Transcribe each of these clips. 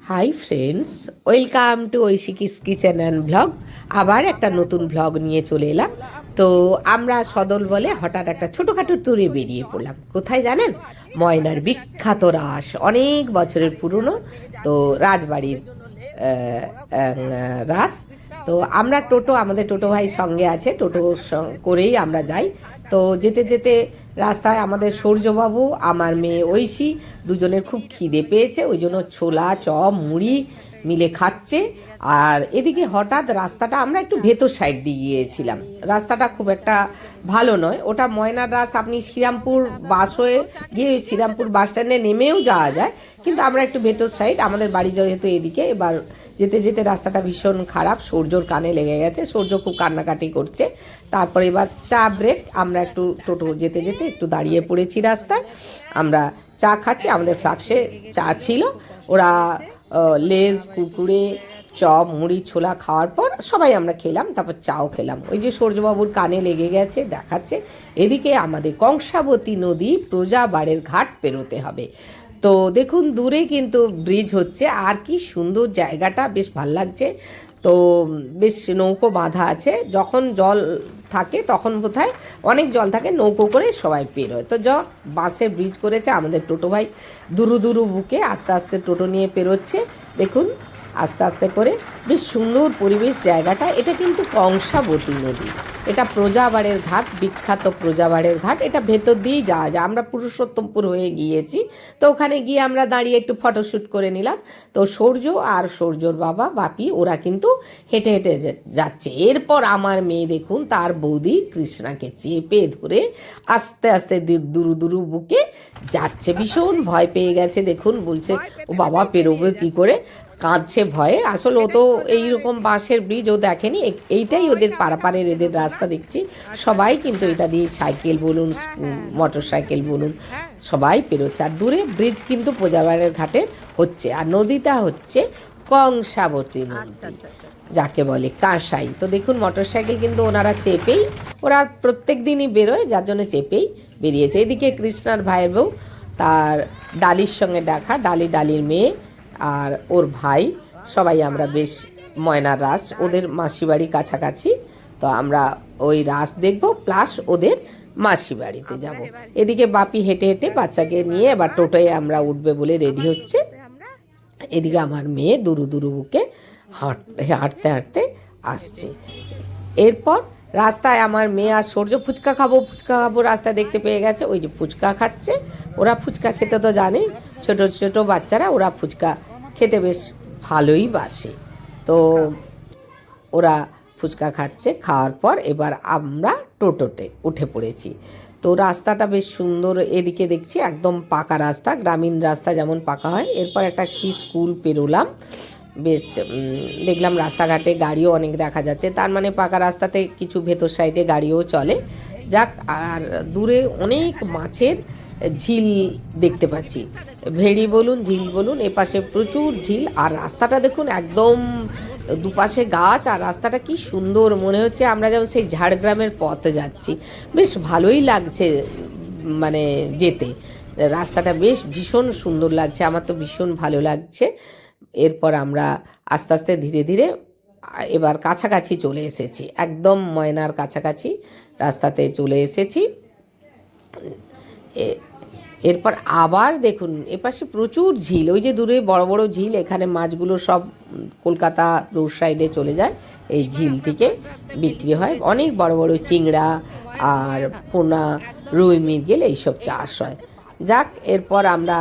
High friends, welcome to Oishiki's kitchen and blog. আবার একটা নতুন ব্লগ নিয়ে চলে এলাম। তো আমরা সদল বলে হঠাৎ একটা ছোটোখাটো ট্যুরে বেরিয়ে পড়লাম। কোথায় জানেন? ময়নার বিখ্যাত রাস, অনেক বছরের পুরনো তো রাজবাড়ির রাস। তো আমরা আমাদের টোটো ভাই সঙ্গে আছে, টোটো করেই আমরা যাই। তো যেতে যেতে রাস্তায় আমাদের সূর্যবাবু, আমার মেয়ে ঐশী দুজনের খুব খিদে পেয়েছে, ওই জন্য ছোলা চপ মুড়ি মিলে খাচ্ছে। আর এদিকে হঠাৎ রাস্তাটা, আমরা একটু ভেতর সাইড দিয়ে গিয়েছিলাম, রাস্তাটা খুব একটা ভালো নয়। ওটা ময়নার রাস, আপনি শ্রীরামপুর বাস হয়ে গিয়ে শ্রীরামপুর বাস স্ট্যান্ডে নেমেও যাওয়া যায়, কিন্তু আমরা একটু ভেতর সাইড, আমাদের বাড়ি যেহেতু এদিকে। এবার যেতে যেতে রাস্তাটা ভীষণ খারাপ, সূর্যর কানে লেগে গেছে, সূর্য খুব কান্নাকাটি করছে। তারপর এবার চা ব্রেক, আমরা একটু টোটো যেতে যেতে একটু দাঁড়িয়ে পড়েছি রাস্তায়, আমরা চা খাচ্ছি। আমাদের ফ্লাক্সে চা ছিল, ওরা লেজ কুরকুরে চপ মুড়ি ছোলা খাওয়ার পর সবাই আমরা খেলাম, তারপর চাও খেলাম। ওই যে সূর্যবাবুর কানে লেগে গেছে দেখাচ্ছে। এদিকে আমাদের কংসাবতী নদী প্রজাবাড়ের ঘাট পেরোতে হবে। তো দেখুন দূরে কিন্তু ব্রিজ হচ্ছে, আর কি সুন্দর জায়গাটা, বেশ ভাল লাগছে। তো বেশ নৌকো বাঁধা আছে, যখন জল থাকে তখন বোধহয় অনেক জল থাকে, নৌকো করে সবাই পেরোয়। তো বাঁশের ব্রিজ করেছে, আমাদের টোটো ভাই দুরু দুরু বুকে আস্তে আস্তে টোটো নিয়ে পেরোচ্ছে। দেখুন আস্তে আস্তে করে, বেশ সুন্দর পরিবেশ জায়গাটা। এটা কিন্তু কংসাবতী নদী, এটা প্রজাবাড়ের ঘাট, বিখ্যাত প্রজাবাড়ের ঘাট। এটা ভেতর দিয়েই যাওয়া যায়, আমরা পুরুষোত্তমপুর হয়ে গিয়েছি। তো ওখানে গিয়ে আমরা দাঁড়িয়ে একটু ফটোশ্যুট করে নিলাম। তো সূর্য আর সূর্যর বাবা বাপি ওরা কিন্তু হেঁটে হেঁটে যাচ্ছে। এরপর আমার মেয়ে দেখুন তার বৌদি কৃষ্ণাকে চেপে ধরে আস্তে আস্তে দুরু দুরু বুকে যাচ্ছে, ভীষণ ভয় পেয়ে গেছে। দেখুন বলছে ও বাবা পেরোবে কী করে, কাঁদছে ভয়ে। আসলে ও তো এইরকম বাঁশের ব্রিজ ও দেখেনি, এইটাই ওদের পারাপারের এদের রাস্তা দেখছি। সবাই কিন্তু এটা দিয়ে সাইকেল বলুন মোটর সাইকেল বলুন সবাই পেরোচ্ছে। আর দূরে ব্রিজ কিন্তু প্রজাবাড়ির ঘাটে হচ্ছে, আর নদীটা হচ্ছে কংসাবতী নদী, যাকে বলে কাঁসাই। তো দেখুন মোটর সাইকেল কিন্তু ওনারা চেপেই, ওরা প্রত্যেক দিনই বেরোয়, যার জন্য চেপেই বেরিয়েছে। এদিকে কৃষ্ণার ভাইয়ের বউ, তার ডালির সঙ্গে দেখা, ডালির মেয়ে আর ওর ভাই, সবাই আমরা বেশ ময়নার রাস, ওদের মাসি বাড়ি কাছাকাছি। তো আমরা ওই রাস দেখব প্লাস ওদের মাসি বাড়িতে যাব। এদিকে বাপি হেঁটে হেঁটে বাচ্চাকে নিয়ে এবার টোটোয় আমরা উঠবে বলে রেডি হচ্ছে। এদিকে আমার মেয়ে দুরু দুরু বুকে হাঁটতে হাঁটতে আসছে। এরপর রাস্তায় আমার মেয়ে আর সূর্য ফুচকা খাবো রাস্তায় দেখতে পেয়ে গেছে, ওই যে ফুচকা খাচ্ছে। ওরা ফুচকা খেতে তো জানে, ছোট ছোট বাচ্চারা, ওরা ফুচকা খেতে বেশ ভালোই বাসে। তো ওরা ফুচকা খাচ্ছে, খাওয়ার পর এবার আমরা টোটোতে উঠে পড়েছি। তো রাস্তাটা বেশ সুন্দর, এদিকে দেখছি একদম পাকা রাস্তা, গ্রামীণ রাস্তা যেমন পাকা হয়। এরপর একটা কি স্কুল পেরোলাম, বেশ দেখলাম রাস্তাঘাটে গাড়িও অনেক দেখা যাচ্ছে, তার মানে পাকা রাস্তাতে কিছু ভেতর সাইডে গাড়িও চলে। যাক, আর দূরে অনেক মাছের ঝিল দেখতে পাচ্ছি, ভেড়ি বলুন ঝিল বলুন, এপাশে প্রচুর ঝিল। আর রাস্তাটা দেখুন একদম দুপাশে গাছ, আর রাস্তাটা কি সুন্দর, মনে হচ্ছে আমরা যেমন সেই ঝাড়গ্রামের পথে যাচ্ছি। বেশ ভালোই লাগছে মানে যেতে, রাস্তাটা বেশ ভীষণ সুন্দর লাগছে, আমার তো ভীষণ ভালো লাগছে। এরপর আমরা আস্তে আস্তে ধীরে ধীরে এবার কাছাকাছি চলে এসেছি, একদম ময়নার কাছাকাছি রাস্তাতে চলে এসেছি। এরপর আবার দেখুন এপাশে প্রচুর ঝিল, ওই যে দূরে বড় বড় ঝিল, এখানে মাছগুলো সব কলকাতা রোড সাইডে চলে যায়, এই ঝিল থেকে বিক্রি হয়। অনেক বড় বড় চিংড়া আর পোনা রুই মৃগেল এইসব চাষ হয়। যাক, এরপর আমরা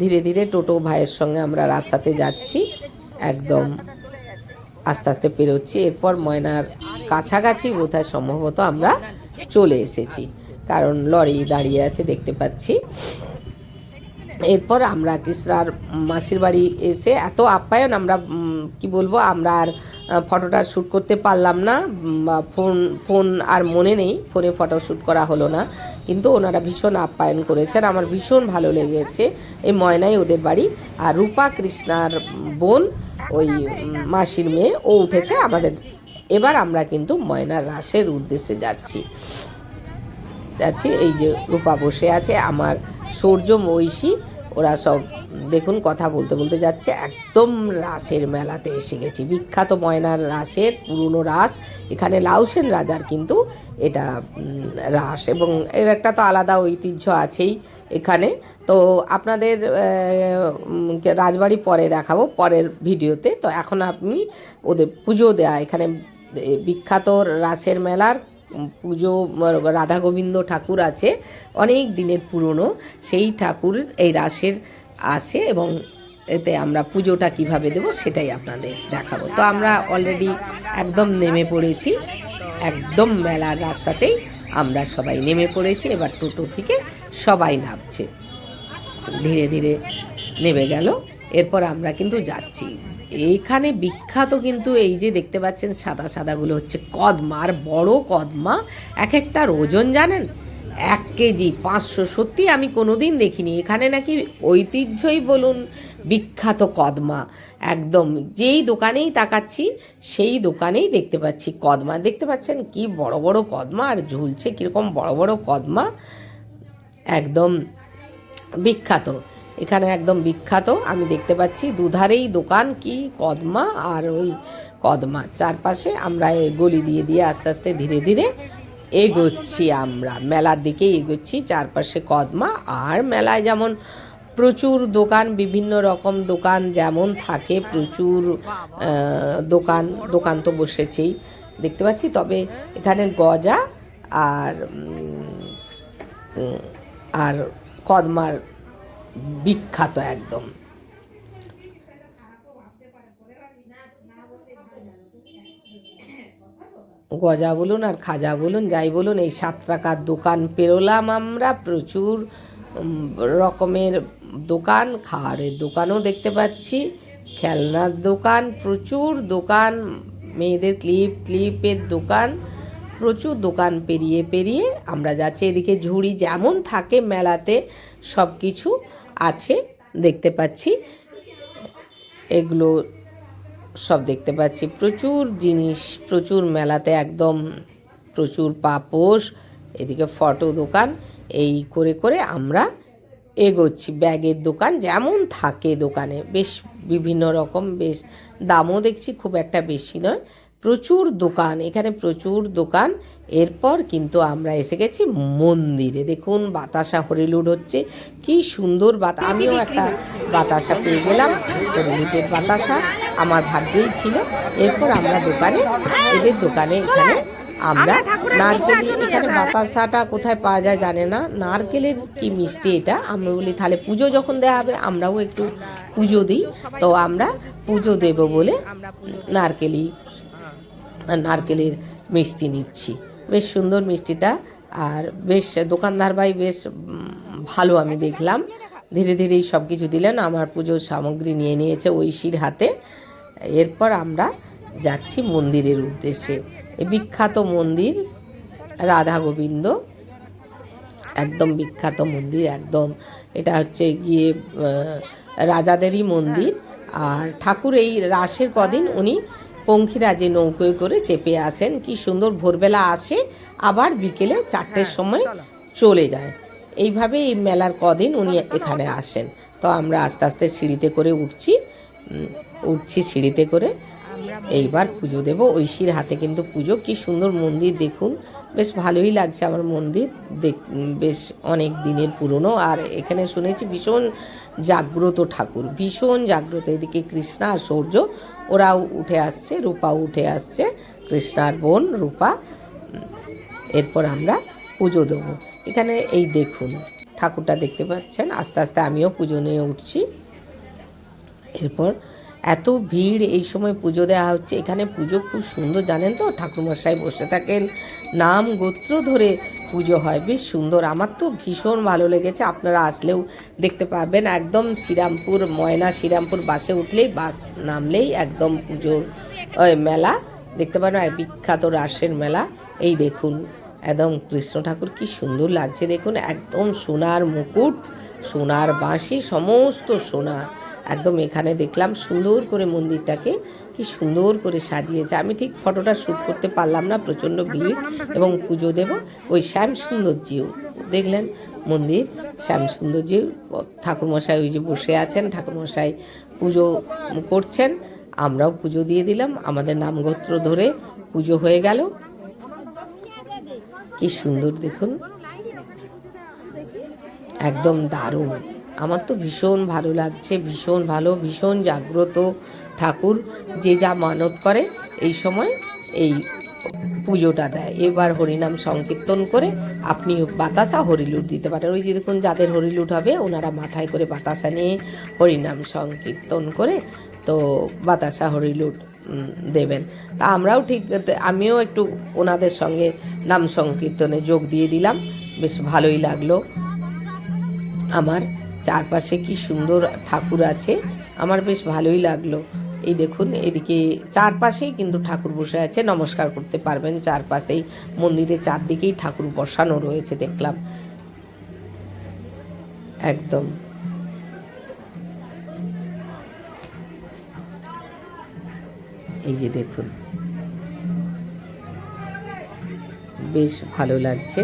ধীরে ধীরে টোটো ভাইয়ের সঙ্গে আমরা রাস্তাতে যাচ্ছি, একদম আস্তে আস্তে পেরোচ্ছি। এরপর ময়নার কাছাকাছি বোধহয় সম্ভবত আমরা চলে এসেছি, কারণ লরি দাঁড়িয়ে আছে দেখতে পাচ্ছি। এরপর আমরা কৃষ্ণার মাসির বাড়ি এসে এত আপ্যায়ন, আমরা কি বলবো, আমরা আর ফটোটা শ্যুট করতে পারলাম না, ফোন আর মনে নেই, ফোনে ফটো শ্যুট করা হলো না। কিন্তু ওনারা ভীষণ আপ্যায়ন করেছেন, আমার ভীষণ ভালো লেগেছে। এই ময়নাই ওদের বাড়ি, আর রূপা কৃষ্ণার বোন, ওই মাসির মেয়ে, ও উঠেছে আমাদের। এবার আমরা কিন্তু ময়নার রাসের উদ্দেশ্যে যাচ্ছি। এই যে রূপা বসে আছে, আমার সূর্য ঐশী ওরা সব দেখুন কথা বলতে বলতে যাচ্ছে। একদম রাসের মেলাতে এসে গেছি, বিখ্যাত ময়নার রাসের পুরনো রাস। এখানে লাউসেন রাজার কিন্তু এটা রাস, এবং এর একটা তো আলাদা ঐতিহ্য আছেই এখানে। তো আপনাদের রাজবাড়ি পরে দেখাবো পরের ভিডিওতে। তো এখন আমি ওদের পুজো দেয়া, এখানে বিখ্যাত রাসের মেলার পুজো, রাধা গোবিন্দ ঠাকুর আছে অনেক দিনের পুরনো, সেই ঠাকুর এই রাসের আছে, এবং এতে আমরা পুজোটা কিভাবে দেব সেটাই আপনাদের দেখাবো। তো আমরা অলরেডি একদম নেমে পড়েছি, একদম মেলার রাস্তাতেই আমরা সবাই নেমে পড়েছি। এবার টোটো থেকে সবাই নামছে, ধীরে ধীরে নেমে গেল। এরপর আমরা কিন্তু যাচ্ছি। এইখানে বিখ্যাত কিন্তু এই যে দেখতে পাচ্ছেন সাদা সাদাগুলো হচ্ছে কদমা, আর বড় কদমা এক একটার ওজন জানেন 1 কেজি 500। সত্যি আমি কোনোদিন দেখিনি। এখানে নাকি ঐতিহ্যই বলুন, বিখ্যাত কদমা একদম যেই দোকানেই তাকাচ্ছি সেই দোকানেই দেখতে পাচ্ছি কদমা। দেখতে পাচ্ছেন কি বড় বড় কদমা, আর ঝুলছে কীরকম বড় বড় কদমা, একদম বিখ্যাত। এখানে একদম বিখ্যাত আমি দেখতে পাচ্ছি দুধারেই দোকান, কি কদমা আর ওই কদমা। চারপাশে আমরা গলি দিয়ে দিয়ে আস্তে আস্তে ধীরে ধীরে এগোচ্ছি, আমরা মেলার দিকেই এগোচ্ছি। চারপাশে কদমা, আর মেলায় যেমন প্রচুর দোকান, বিভিন্ন রকম দোকান যেমন থাকে, প্রচুর দোকান তো বসেছেই দেখতে পাচ্ছি। তবে এখানে গজা আর কদমার বিখ্যাত একদম। গজা বলুন আর খাজা বলুন, যাই বলুন, এই 7 টাকার দোকান পেরোলাম আমরা। প্রচুর রকমের দোকান, খাবারের দোকানও দেখতে পাচ্ছি, খেলনার দোকান, প্রচুর দোকান, মেয়েদের ক্লিপের দোকান, প্রচুর দোকান পেরিয়ে পেরিয়ে আমরা যাচ্ছি। এদিকে ঝুড়ি যেমন থাকে মেলাতে সব কিছু আছে দেখতে পাচ্ছি, এগুলো সব দেখতে পাচ্ছি। প্রচুর জিনিস, প্রচুর মেলাতে একদম প্রচুর পাপোশ, এদিকে ফটো দোকান, এই করে করে আমরা এগোচ্ছি। ব্যাগের দোকান যেমন থাকে দোকানে, বেশ বিভিন্ন রকম, বেশ দামও দেখছি খুব একটা বেশি নয়। প্রচুর দোকান এখানে, প্রচুর দোকান। এরপর কিন্তু আমরা এসে গেছি মন্দিরে। দেখুন বাতাসা হরিলুট হচ্ছে, কি সুন্দর আমিও একটা বাতাসা পেয়ে গেলাম, হরিলুটের বাতাসা আমার ভাগ্যেই ছিল। এরপর আমরা এদের দোকানে এখানে আমরা নারকেল, এখানে বাতাসাটা কোথায় পাওয়া যায় জানে না, নারকেলের কি মিষ্টি এটা। আমরা বলি তাহলে পুজো যখন দেওয়া হবে আমরাও একটু পুজো দিই। তো আমরা পুজো দেব বলে নারকেলের মিষ্টি নিচ্ছি। বেশ সুন্দর মিষ্টিটা, আর বেশ দোকানদার ভাই বেশ ভালো আমি দেখলাম, ধীরে ধীরেই সব কিছু দিলেন। আমার পুজোর সামগ্রী নিয়ে নিয়েছে ঐশীর হাতে। এরপর আমরা যাচ্ছি মন্দিরের উদ্দেশ্যে। এই বিখ্যাত মন্দির রাধা গোবিন্দ, একদম বিখ্যাত মন্দির, একদম এটা হচ্ছে গিয়ে রাজাদেরই মন্দির। আর ঠাকুর এই রাসের কদিন উনি পঙ্খিরাজে নৌকোয় করে চেপে আসেন, কি সুন্দর। ভোরবেলা আসে, আবার বিকেলে 4টের সময় চলে যায়। এইভাবে এই মেলার কদিন উনি এখানে আসেন। তো আমরা আস্তে আস্তে সিঁড়িতে করে উঠছি সিঁড়িতে করে। এইবার পুজো দেব, ঐশীর হাতে কিন্তু পুজো। কি সুন্দর মন্দির দেখুন, বেশ ভালোই লাগছে আমার মন্দির, বেশ অনেক দিনের পুরনো। আর এখানে শুনেছি ভীষণ জাগ্রত ঠাকুর, ভীষণ জাগ্রত। এদিকে কৃষ্ণা আর সূর্য ওরাও উঠে আসছে, রূপাও উঠে আসছে, কৃষ্ণার বোন রূপা। এরপর আমরা পুজো দেবো। এখানে এই দেখুন ঠাকুরটা দেখতে পাচ্ছেন, আস্তে আস্তে আমিও পুজো নিয়ে উঠছি। এরপর এত ভিড়, এই সময় পুজো দেওয়া হচ্ছে। এখানে পুজো খুব সুন্দর জানেন তো, ঠাকুরমশাই বসে থাকেন, নাম গোত্র ধরে পুজো হয়, বেশ সুন্দর। আমার তো ভীষণ ভালো লেগেছে, আপনারা আসলেও দেখতে পাবেন। একদম শ্রীরামপুর বাসে উঠলেই, বাস নামলেই একদম পুজোর মেলা দেখতে পাবেন, বিখ্যাত রাসের মেলা। এই দেখুন একদম কৃষ্ণ ঠাকুর কি সুন্দর লাগছে দেখুন, একদম সোনার মুকুট, সোনার বাঁশি, সমস্ত সোনা একদম। এখানে দেখলাম সুন্দর করে মন্দিরটাকে কি সুন্দর করে সাজিয়েছে। আমি ঠিক ফটোটা শ্যুট করতে পারলাম না, প্রচণ্ড ভিড়, এবং পুজো দেব ওই শ্যাম সুন্দরজিও দেখলেন মন্দির শ্যামসুন্দরজি। ঠাকুরমশাই ওই যে বসে আছেন, ঠাকুরমশাই পুজো করছেন, আমরাও পুজো দিয়ে দিলাম। আমাদের নামগোত্র ধরে পুজো হয়ে গেল। কি সুন্দর দেখুন, একদম দারুণ। আমার তো ভীষণ ভালো লাগছে, ভীষণ ভালো, ভীষণ জাগ্রত ঠাকুর। যে যা মানত করে এই সময় এই পুজোটা দেয়। এবার হরিনাম সংকীর্তন করে আপনি বাতাসা হরিলুট দিতে পারেন। ওই যে দেখুন, যাদের হরিলুট হবে ওনারা মাথায় করে বাতাসা নিয়ে হরিনাম সংকীর্তন করে তো বাতাসা হরিলুট দেবেন। তা আমরাও ঠিক, আমিও একটু ওনাদের সঙ্গে নাম সংকীর্তনে যোগ দিয়ে দিলাম। বেশ ভালোই লাগলো। আমার চারপাশে কি সুন্দর ঠাকুর আছে, আমার বেশ ভালোই লাগলো। এই দেখুন, এদিকে চারপাশেই কিন্তু ঠাকুর বসে আছে, নমস্কার করতে পারবেন। চারপাশেই মন্দিরের চারদিকেই ঠাকুর বসানো রয়েছে দেখলাম একদম। এই যে দেখুন, বেশ ভালো লাগছে।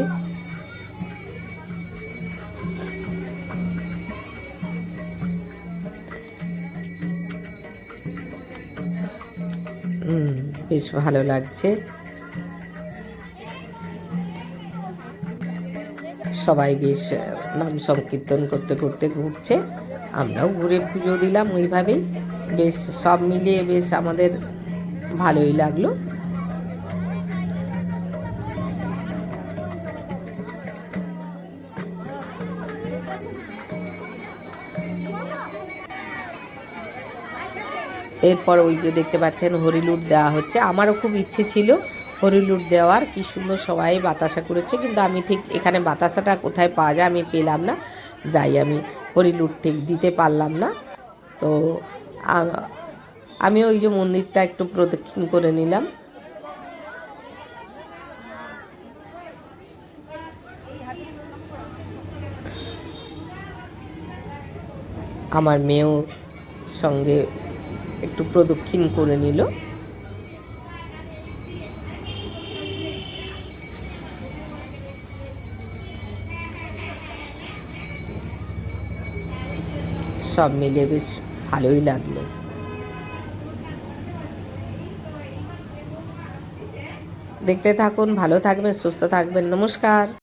বেশ ভালো লাগছে। সবাই বেশ নাম সংকীর্তন করতে করতে ঘুরছে, আমরাও ঘুরে পুজো দিলাম ওইভাবেই। বেশ সব মিলিয়ে বেশ আমাদের ভালোই লাগলো। এরপর ওই যে দেখতে পাচ্ছেন হরিলুট দেওয়া হচ্ছে। আমারও খুব ইচ্ছে ছিল হরিলুট দেওয়ার, কি সুন্দর সবাই বাতাসা করেছে, কিন্তু আমি ঠিক এখানে বাতাসাটা কোথায় পাওয়া যায় আমি পেলাম না, যাই আমি হরিলুট ঠিক দিতে পারলাম না। তো আমি ওই যে মন্দিরটা একটু প্রদক্ষিণ করে নিলাম। আমার মেয়েও সঙ্গে একটু প্রদক্ষিণ করে নিল। সব মিলে বেশ ভালোই লাগলো। দেখতে থাকুন, ভালো থাকবেন, সুস্থ থাকবেন। নমস্কার।